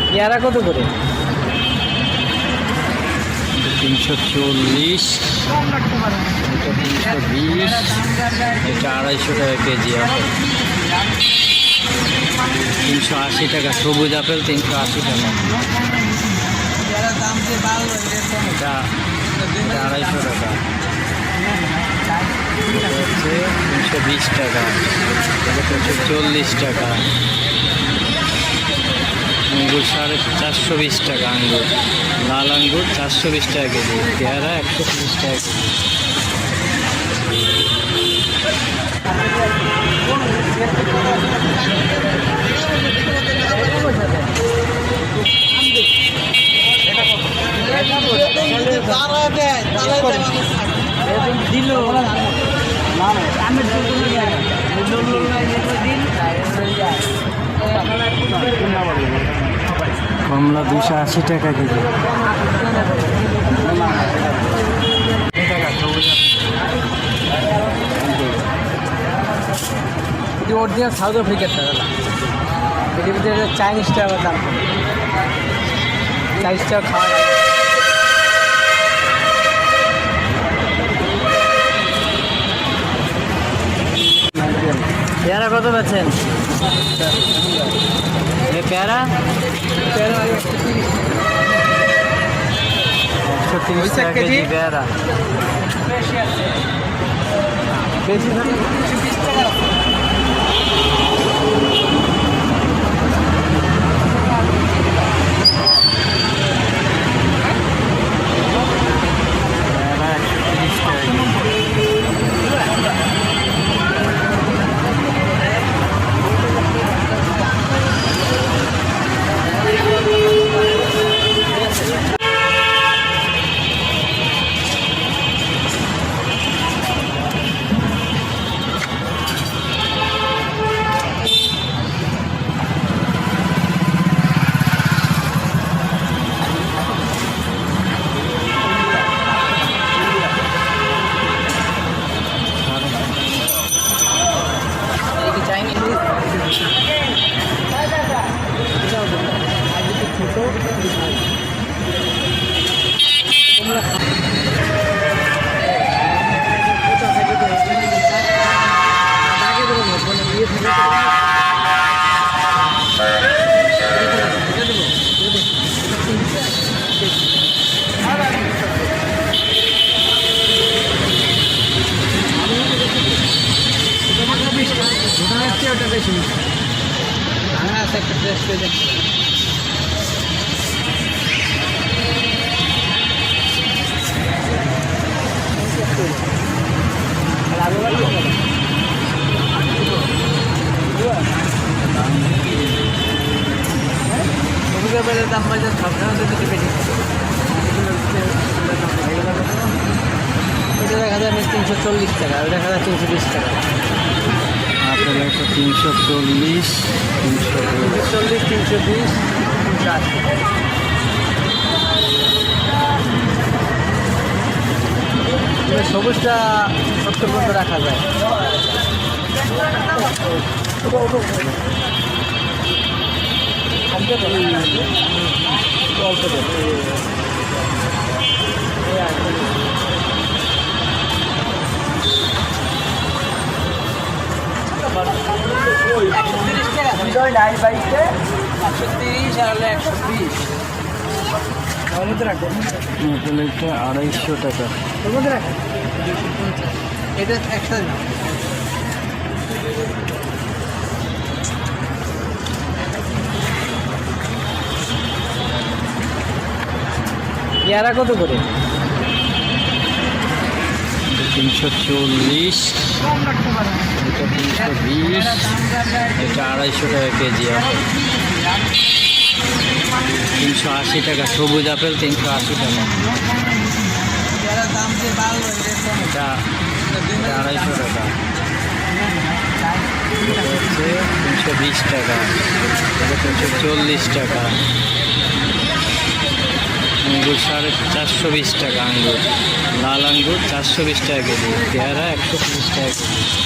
পেয়ারা কত করে? 340, এটা 320, এটা 250 টাকা কেজি আপেল। 380 টাকা সবুজ আপেল, 380 টাকা। এটা 250 টাকা। এটা হচ্ছে 320 টাকা, এটা 340 টাকা। আঙ্গুর 420 টাকা আঙ্গুর, লাল আঙ্গুর 420 টাকা কেজি, পেয়ারা 130 টাকা কেজি। কমলা 280 টাকা কেজি। অরিজিনাল সাউথ আফ্রিকার টাকা, এটির ভিতরে চাইনিজ টাকা দাম, চাইনিজ টাকা খাওয়া যায়। পেয়ারা কত পাচ্ছেন? পেয়ারা 130 টাকা কেজি পেয়ারা। বেশি দাম বাজার এটা দেখা যায় 340 টাকা, ওটা দেখা যায় 320 টাকা। আপেল একটা 340, 340, 320, 380। সবুজটা 70 পর্যন্ত রাখা যায়। অল্প প্লেটটা 250 টাকা। এটা একসাথে না। পেয়ারা কত করে? 340, এটা 320, এটা 250 টাকা কেজি আপেল। 380 টাকা সবুজ আপেল, 380 টাকা। এটা 250 টাকা, এটা হচ্ছে 320 টাকা, এটা 340 টাকা। আঙ্গুর 420 টাকা আঙ্গুর, লাল আঙ্গুর 420 টাকা কেজি, পেয়ারা 130 টাকা কেজি।